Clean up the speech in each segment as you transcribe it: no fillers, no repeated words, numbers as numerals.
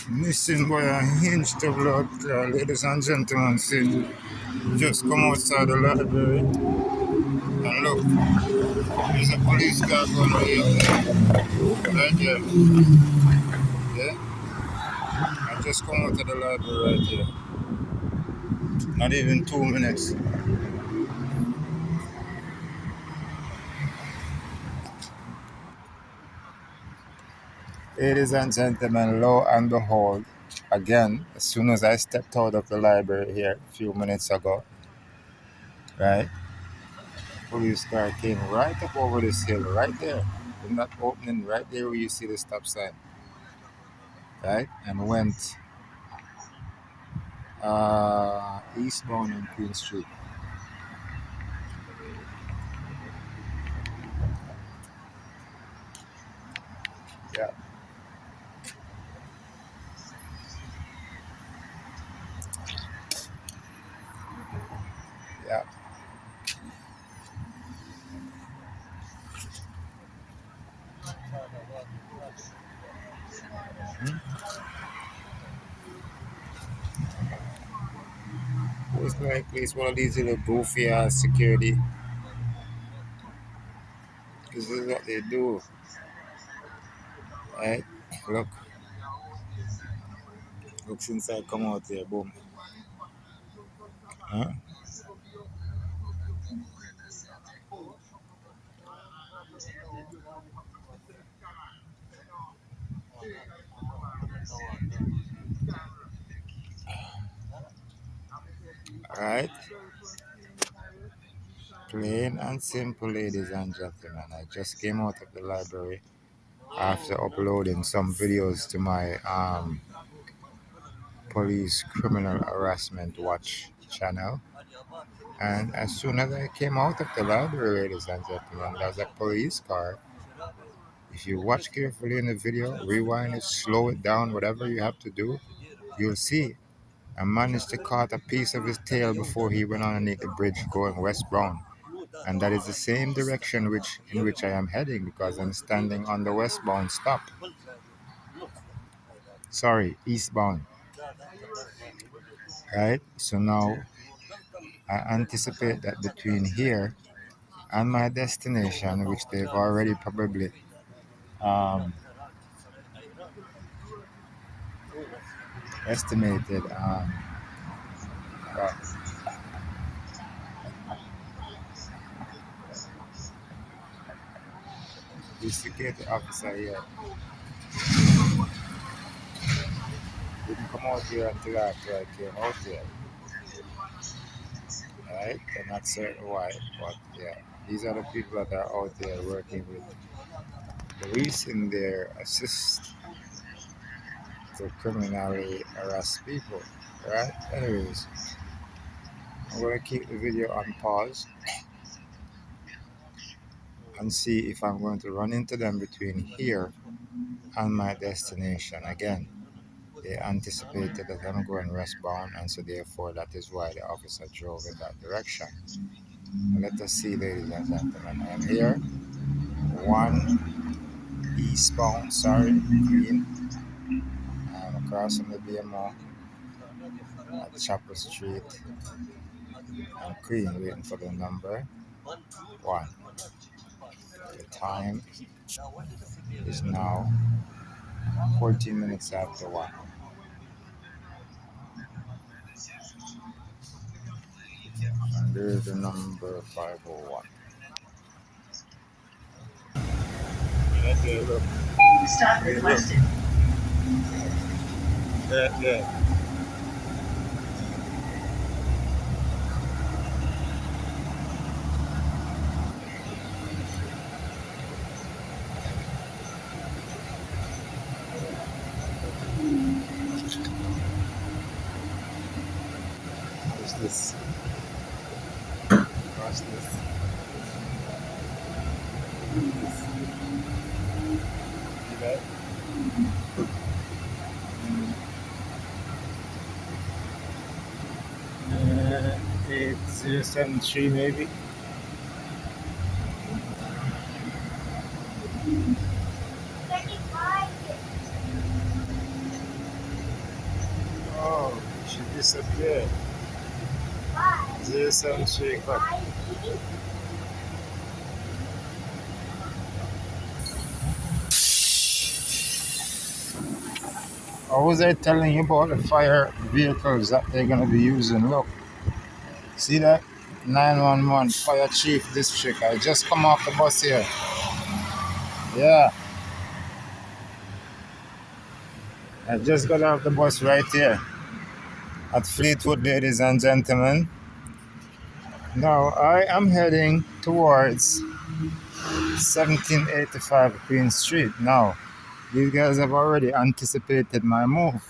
Missing by a inch to blood, ladies and gentlemen. See, just come outside the library and look, there's a police car going right there. Yeah, I just come out of the library right here. Not even 2 minutes. Ladies and gentlemen, lo and behold, again, as soon as I stepped out of the library here a few minutes ago, right, police car came right up over this hill, right there, in that opening, right there where you see the stop sign, right, and went eastbound on Queen Street. Yeah, yeah. Hmm. It's like it's one of these little goofy ass security. This is what they do, right? Look, look since I come out here, boom. Huh? All right. Plain and simple, ladies and gentlemen. I just came out of the library after uploading some videos to my police criminal harassment watch channel. And as soon as I came out of the library, ladies and gentlemen, there's a police car. If you watch carefully in the video, rewind it, slow it down, whatever you have to do, you'll see I managed to cut a piece of his tail before he went underneath the bridge going westbound. And that is the same direction in which I am heading because I'm standing on the westbound stop. Sorry, eastbound. Right? So now I anticipate that between here and my destination, which they've already probably um, estimated, well, the security officer here didn't come out here until after I came out here. Right? I'm not certain why, but yeah, these are the people that are out there working with police in their assist to criminally harass people. Right? Anyways, I'm gonna keep the video on pause and see if I'm going to run into them between here and my destination. Again, they anticipated that I'm going westbound, and so therefore that is why the officer drove in that direction. Let us see, ladies and gentlemen. I am here, one eastbound, sorry, green. I'm across from the BMO at Chapel Street and Queen, waiting for the number one. The time is now 14 minutes after one. And there is the number 501. Okay, look. Stop requested. Yeah. What's this? What's this? See that? 8073 maybe. Oh, she disappeared. 073 o'clock. I was I telling you about the fire vehicles that they're going to be using? Look, see that? 911 Fire Chief District. I just come off the bus here. Yeah, I just got off the bus right here at Fleetwood, ladies and gentlemen. Now I am heading towards 1785 Queen Street. Now, these guys have already anticipated my move.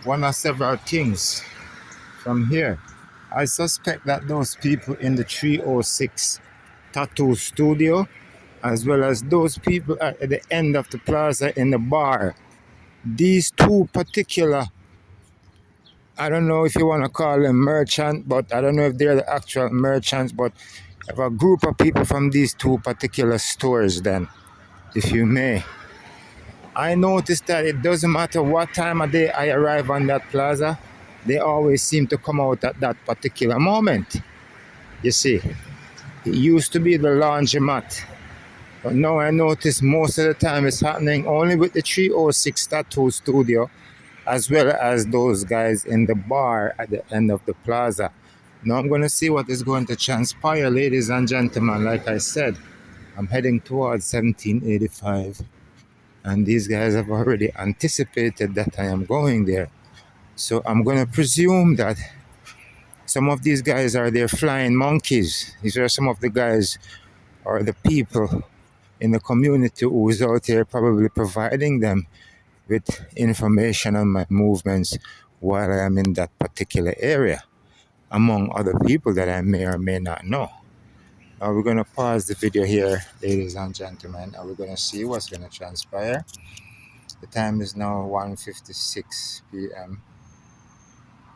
One of several things from here. I suspect that those people in the 306 tattoo studio, as well as those people at the end of the plaza in the bar, these two particular, I don't know if you want to call them merchant, but I don't know if they're the actual merchants, but if a group of people from these two particular stores, then, if you may. I noticed that it doesn't matter what time of day I arrive on that plaza, they always seem to come out at that particular moment. You see, it used to be the laundromat, but now I notice most of the time it's happening only with the 306 Tattoo Studio, as well as those guys in the bar at the end of the plaza. Now I'm going to see what is going to transpire, ladies and gentlemen. Like I said, I'm heading towards 1785, and these guys have already anticipated that I am going there. So I'm going to presume that some of these guys are their flying monkeys. These are some of the guys or the people in the community who is out here probably providing them with information on my movements while I am in that particular area, among other people that I may or may not know. Now we're going to pause the video here, ladies and gentlemen, and we're going to see what's going to transpire. The time is now 1:56 p.m.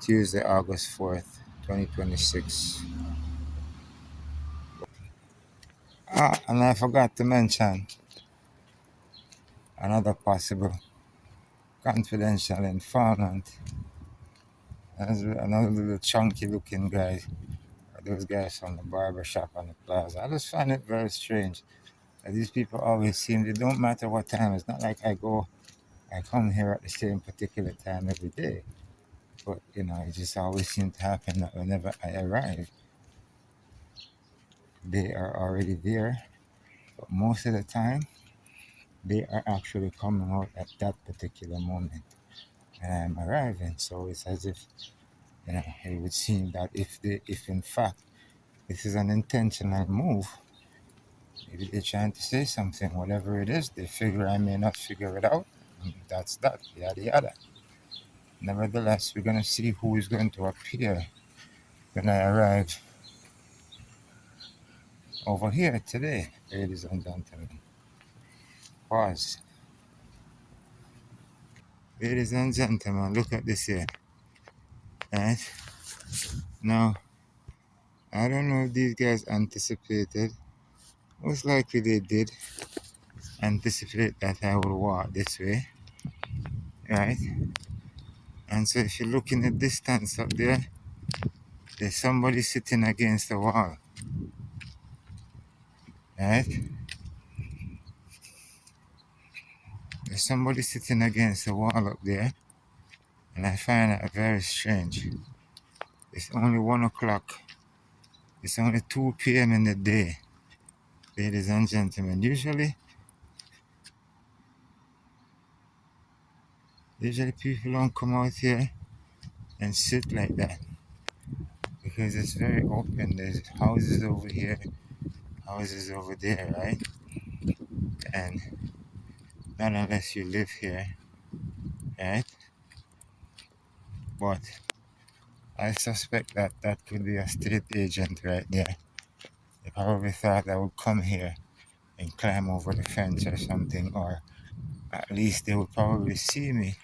Tuesday, August 4th, 2026. And I forgot to mention another possible confidential informant. There's another little chunky looking guy. Those guys from the barber shop on the plaza. I just find it very strange that these people always seem, it don't matter what time. It's not like I come here at the same particular time every day. But, it just always seems to happen that whenever I arrive, they are already there. But most of the time, they are actually coming out at that particular moment and I'm arriving. So it's as if, it would seem that if in fact this is an intentional move, maybe they're trying to say something, whatever it is, they figure I may not figure it out. That's that, yada yada. Nevertheless, we're going to see who is going to appear when I arrive over here today, ladies and gentlemen. Pause. Ladies and gentlemen, look at this here. Right? Now, I don't know if these guys anticipated. Most likely they did anticipate that I would walk this way. Right? And so if you look in the distance up there, there's somebody sitting against the wall. Right? There's somebody sitting against the wall up there. And I find that very strange. It's only 1 o'clock. It's only 2 p.m. in the day. Ladies and gentlemen, usually people don't come out here and sit like that because it's very open. There's houses over here, houses over there, right? And not unless you live here, right? But I suspect that that could be a state agent right there. They probably thought I would come here and climb over the fence or something, or at least they would probably see me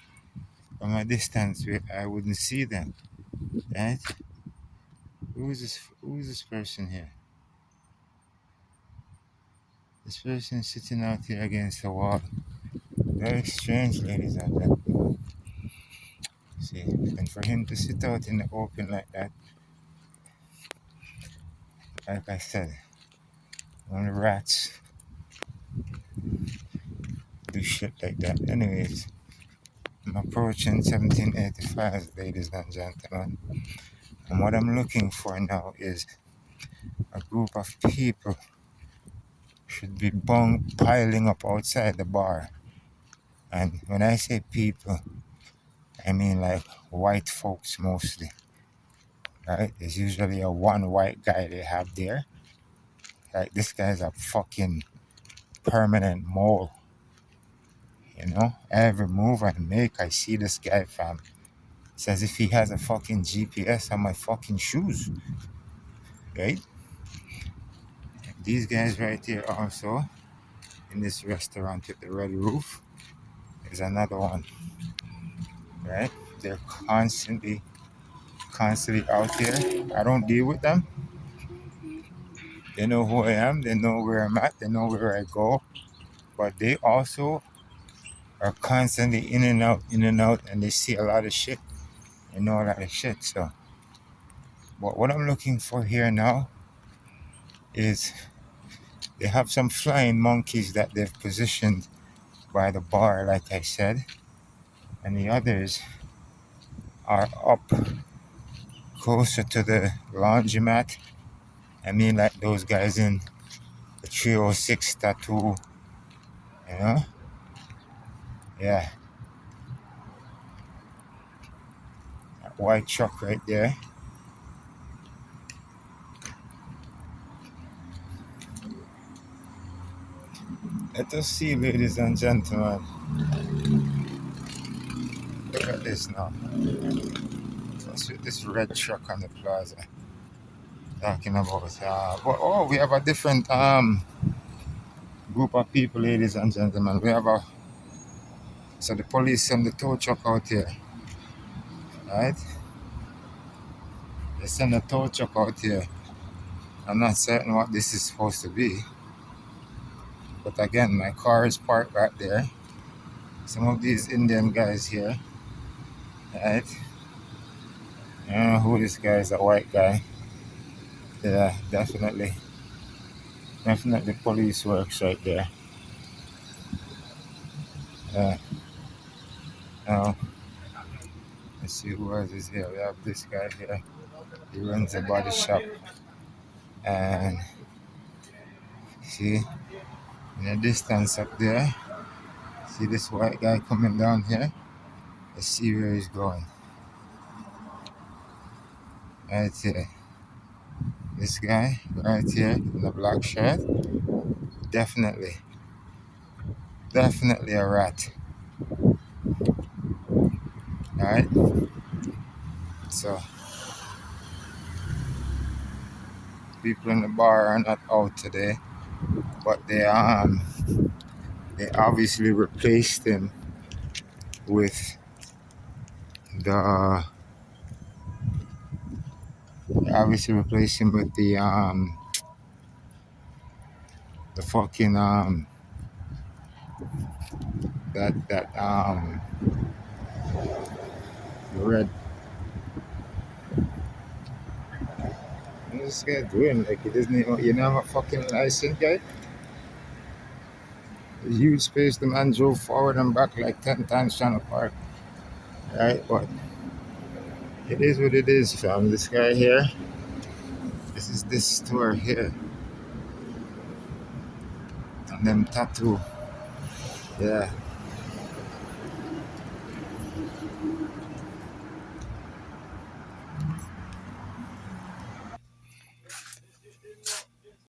from a distance where I wouldn't see them, right? Who's this person here? This person is sitting out here against the wall. Very strange, ladies and gentlemen. See, And for him to sit out in the open like that, like I said, only rats do shit like that. Anyways, I'm approaching 1785, ladies and gentlemen. And what I'm looking for now is a group of people should be piling up outside the bar. And when I say people, I mean like white folks mostly, right? There's usually a one white guy they have there. Like this guy's a fucking permanent mole, you know? Every move I make, I see this guy, fam. It's as if he has a fucking GPS on my fucking shoes, right? These guys right here also, in this restaurant with the red roof, is another one, right? They're constantly out there. I don't deal with them. They know who I am. They know where I'm at. They know where I go. But they also are constantly in and out, and they see a lot of shit. They know a lot of shit. So, but what I'm looking for here now is they have some flying monkeys that they've positioned by the bar, like I said, and the others are up closer to the laundromat. I mean, like those guys in the 306 tattoo, you know? Yeah, that white truck right there. Let us see, ladies and gentlemen. Look at this now. What's with this red truck on the plaza? Talking about, we have a different group of people, ladies and gentlemen. So the police send the tow truck out here, right? They send a tow truck out here. I'm not certain what this is supposed to be, but again, my car is parked right there. Some of these Indian guys here, right? I don't know who this guy is, a white guy. Yeah, definitely police works right there. Yeah. Now, let's see who else is here. We have this guy here. He runs a body shop. And see, in the distance up there, see this white guy coming down here? Let's see where he's going. Right here. This guy right here in the black shirt, definitely a rat. Alright? So people in the bar are not out today, but they obviously replaced him with the the fucking that red. What's this guy doing? Like he doesn't even, you know, have a fucking license, guy. A huge space. The man drove forward and back like 10 times trying to park. Right, but it is what it is, fam. This guy here. This is this store here. And them tattoo. Yeah,